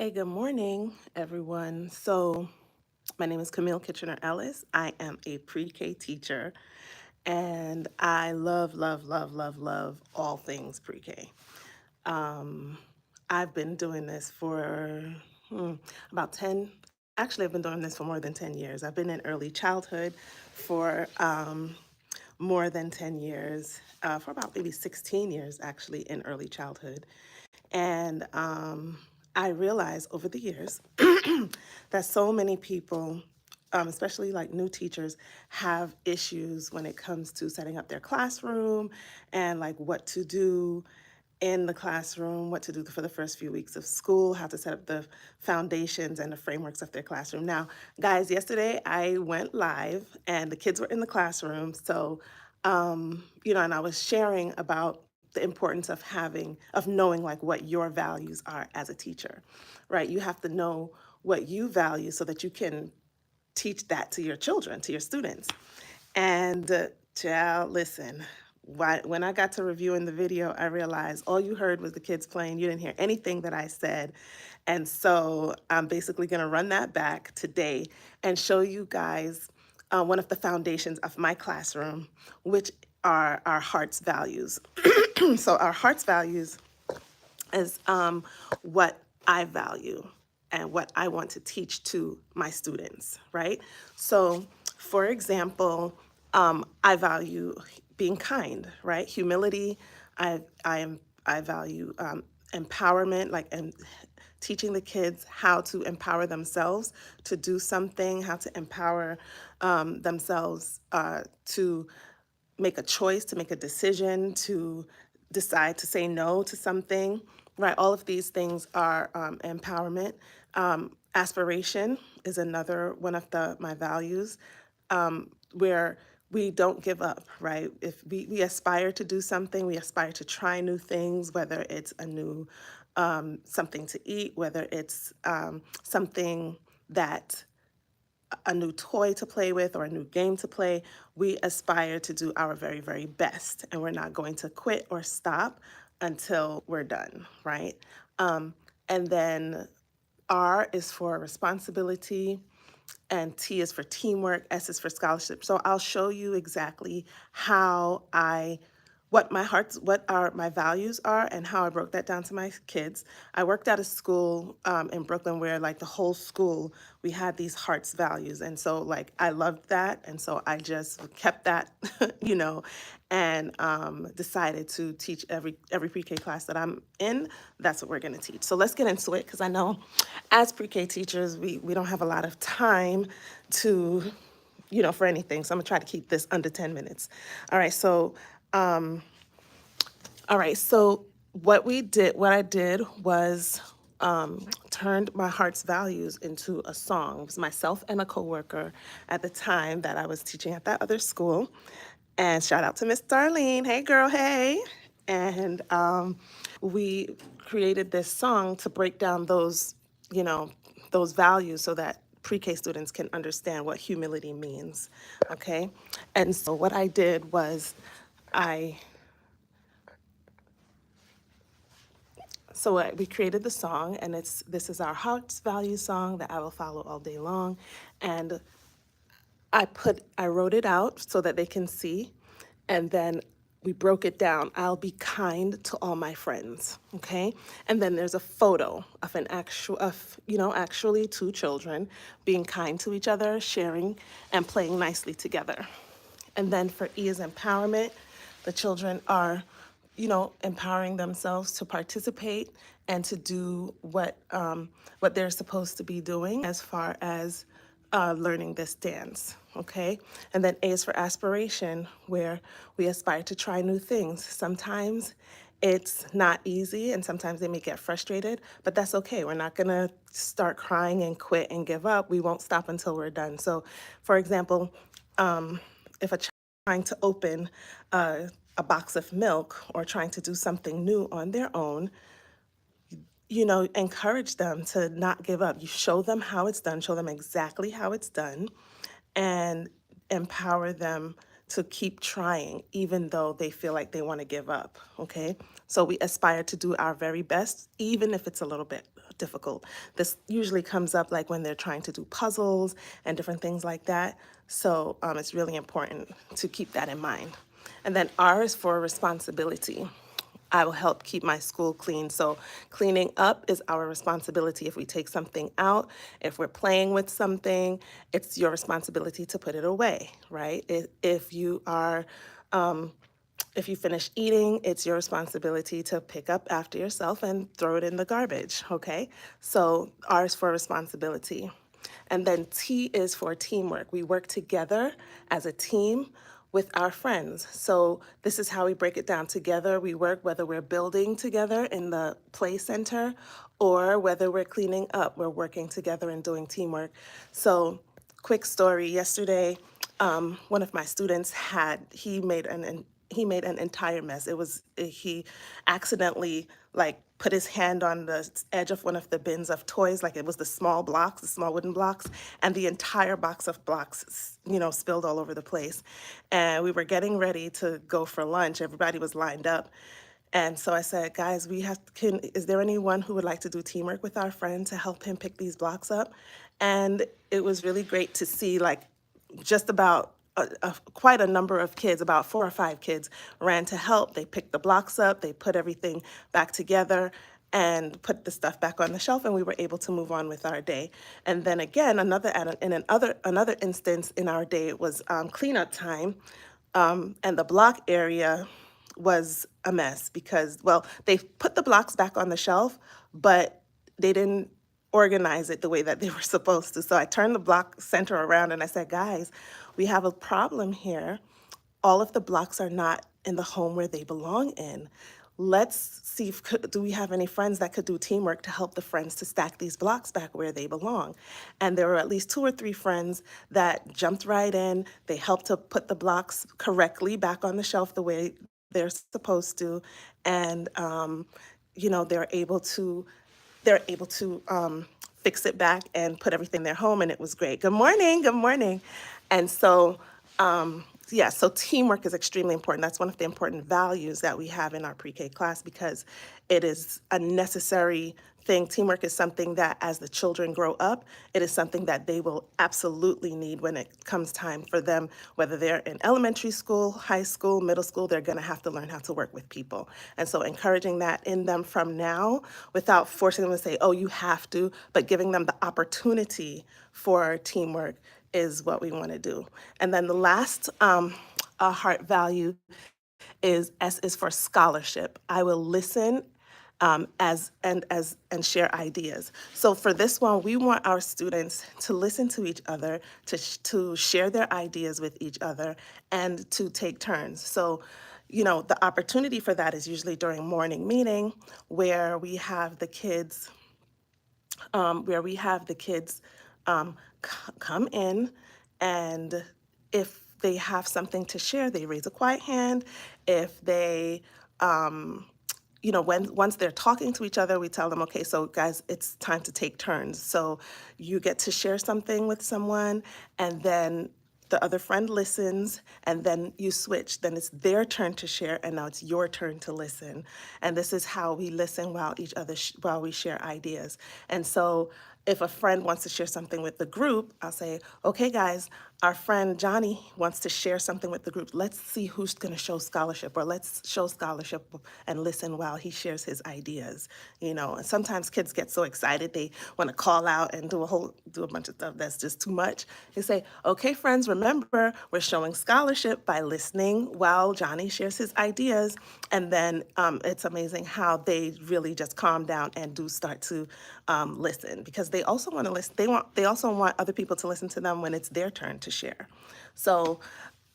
Hey, good morning, everyone. So, my name is Camille Kitchener Ellis. I am a pre K teacher, and I love, love, love, love, love all things pre K. Um, I've been doing this for hmm, about 10, actually, I've been doing this for more than 10 years. I've been in early childhood for more than 10 years, for about maybe 16 years, actually, in early childhood. And I realized over the years that so many people, especially like new teachers, have issues when it comes to setting up their classroom and like what to do in the classroom, what to do for the first few weeks of school, how to set up the foundations and the frameworks of their classroom. Now, guys, yesterday I went live and the kids were in the classroom. So, and I was sharing about the importance of knowing like what your values are as a teacher, right? You have to know what you value so that you can teach that to your children, to your students. And child, listen, when I got to reviewing the video, I realized all you heard was the kids playing. You didn't hear anything that I said. And so I'm basically going to run that back today and show you guys one of the foundations of my classroom, which are our heart's values. So, our heart's values is what I value and what I want to teach to my students, right? So, for example, I value being kind, right? Humility. I value empowerment, like and teaching the kids how to empower themselves to do something, how to empower themselves to make a choice, to make a decision, to decide to say no to something, right? All of these things are empowerment. Aspiration is another one of my values, where we don't give up, right? If we aspire to do something, we aspire to try new things, whether it's a new something to eat, whether it's something that a new toy to play with or a new game to play, we aspire to do our very, very best. And we're not going to quit or stop until we're done, right? And then R is for responsibility, and T is for teamwork, S is for scholarship. So I'll show you exactly how what are my values are and how I broke that down to my kids. I worked at a school in Brooklyn where like the whole school, we had these hearts values. And so like I loved that. And so I just kept that, and decided to teach every pre-K class that I'm in. That's what we're gonna teach. So let's get into it because I know as pre-K teachers, we don't have a lot of time to, for anything. So I'm gonna try to keep this under 10 minutes. All right, so what I did was turned my heart's values into a song. It was myself and a coworker at the time that I was teaching at that other school. And shout out to Miss Darlene. Hey, girl, hey. And we created this song to break down you know, those values so that pre-K students can understand what humility means. Okay. And so what I did was I we created the song, and this is our heart's value song that I will follow all day long, and I wrote it out so that they can see, and then we broke it down. I'll be kind to all my friends, okay? And then there's a photo of actually two children being kind to each other, sharing and playing nicely together. And then for E is empowerment, the children are, empowering themselves to participate and to do what they're supposed to be doing as far as learning this dance, okay? And then A is for aspiration, where we aspire to try new things. Sometimes it's not easy and sometimes they may get frustrated, but that's okay. We're not gonna start crying and quit and give up. We won't stop until we're done. So, for example, if a child is trying to open a box of milk or trying to do something new on their own, encourage them to not give up. You show them how it's done, show them exactly how it's done, and empower them to keep trying, even though they feel like they want to give up. Okay. So we aspire to do our very best, even if it's a little bit difficult. This usually comes up like when they're trying to do puzzles and different things like that. So it's really important to keep that in mind. And then R is for responsibility. I will help keep my school clean. So cleaning up is our responsibility. If we take something out, if we're playing with something, it's your responsibility to put it away, right? If you are, if you finish eating, it's your responsibility to pick up after yourself and throw it in the garbage, okay? So R is for responsibility. And then T is for teamwork. We work together as a team with our friends. So this is how we break it down. Together we work, whether we're building together in the play center or whether we're cleaning up, we're working together and doing teamwork. So quick story, yesterday, one of my students he made an entire mess. He accidentally like put his hand on the edge of one of the bins of toys, like it was the small blocks, the small wooden blocks, and the entire box of blocks, spilled all over the place. And we were getting ready to go for lunch. Everybody was lined up. And so I said, guys, is there anyone who would like to do teamwork with our friend to help him pick these blocks up? And it was really great to see like just about quite a number of kids, about 4 or 5 kids, ran to help. They picked the blocks up, they put everything back together and put the stuff back on the shelf, and we were able to move on with our day. And then again, another instance in our day, it was cleanup time, and the block area was a mess because, well, they put the blocks back on the shelf, but they didn't organize it the way that they were supposed to. So I turned the block center around and I said, guys, we have a problem here. All of the blocks are not in the home where they belong in. Let's see if do we have any friends that could do teamwork to help the friends to stack these blocks back where they belong. And there were at least 2 or 3 friends that jumped right in. They helped to put the blocks correctly back on the shelf the way they're supposed to. And they're able to fix it back and put everything in their home, and it was great. Good morning, good morning. And so, yeah, so teamwork is extremely important. That's one of the important values that we have in our pre-K class because it is a necessary thing. Teamwork is something that as the children grow up, it is something that they will absolutely need when it comes time for them, whether they're in elementary school, high school, middle school, they're gonna have to learn how to work with people. And so encouraging that in them from now without forcing them to say, oh, you have to, but giving them the opportunity for teamwork is what we wanna do. And then the last heart value is S is for scholarship. I will listen and share ideas. So for this one, we want our students to listen to each other, to share their ideas with each other, and to take turns. So, the opportunity for that is usually during morning meeting, where we have the kids, come in, and if they have something to share, they raise a quiet hand. If they once they're talking to each other, we tell them, okay, so guys, it's time to take turns. So you get to share something with someone, and then the other friend listens, and then you switch. Then it's their turn to share, and now it's your turn to listen. And this is how we listen while we share ideas. And so if a friend wants to share something with the group, I'll say, okay, guys, our friend Johnny wants to share something with the group. Let's see who's going to show scholarship, or let's show scholarship and listen while he shares his ideas. And sometimes kids get so excited they want to call out and do a bunch of stuff that's just too much. They say, okay, friends, remember, we're showing scholarship by listening while Johnny shares his ideas. And then it's amazing how they really just calm down and do start to listen, because they also want to listen. They also want other people to listen to them when it's their turn to share. So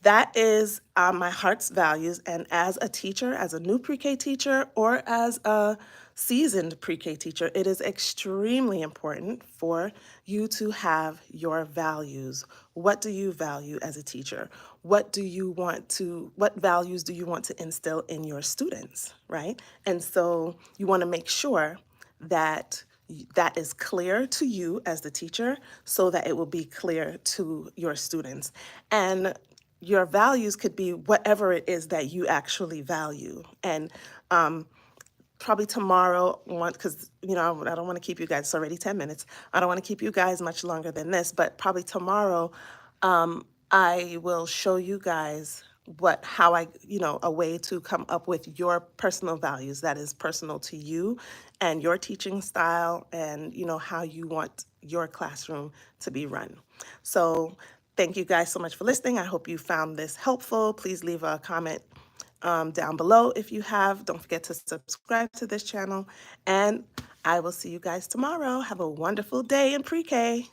that is my heart's values. And as a teacher, as a new pre-K teacher, or as a seasoned pre-K teacher, it is extremely important for you to have your values. What do you value as a teacher? What values do you want to instill in your students, right? And so you want to make sure that that is clear to you as the teacher, so that it will be clear to your students. And your values could be whatever it is that you actually value. And probably tomorrow, because I don't want to keep you guys. It's already 10 minutes. I don't want to keep you guys much longer than this, but probably tomorrow, I will show you guys how I, a way to come up with your personal values that is personal to you and your teaching style, and how you want your classroom to be run. So thank you guys so much for listening. I hope you found this helpful. Please leave a comment down below if you have. Don't forget to subscribe to this channel, and I will see you guys tomorrow. Have a wonderful day in pre-K.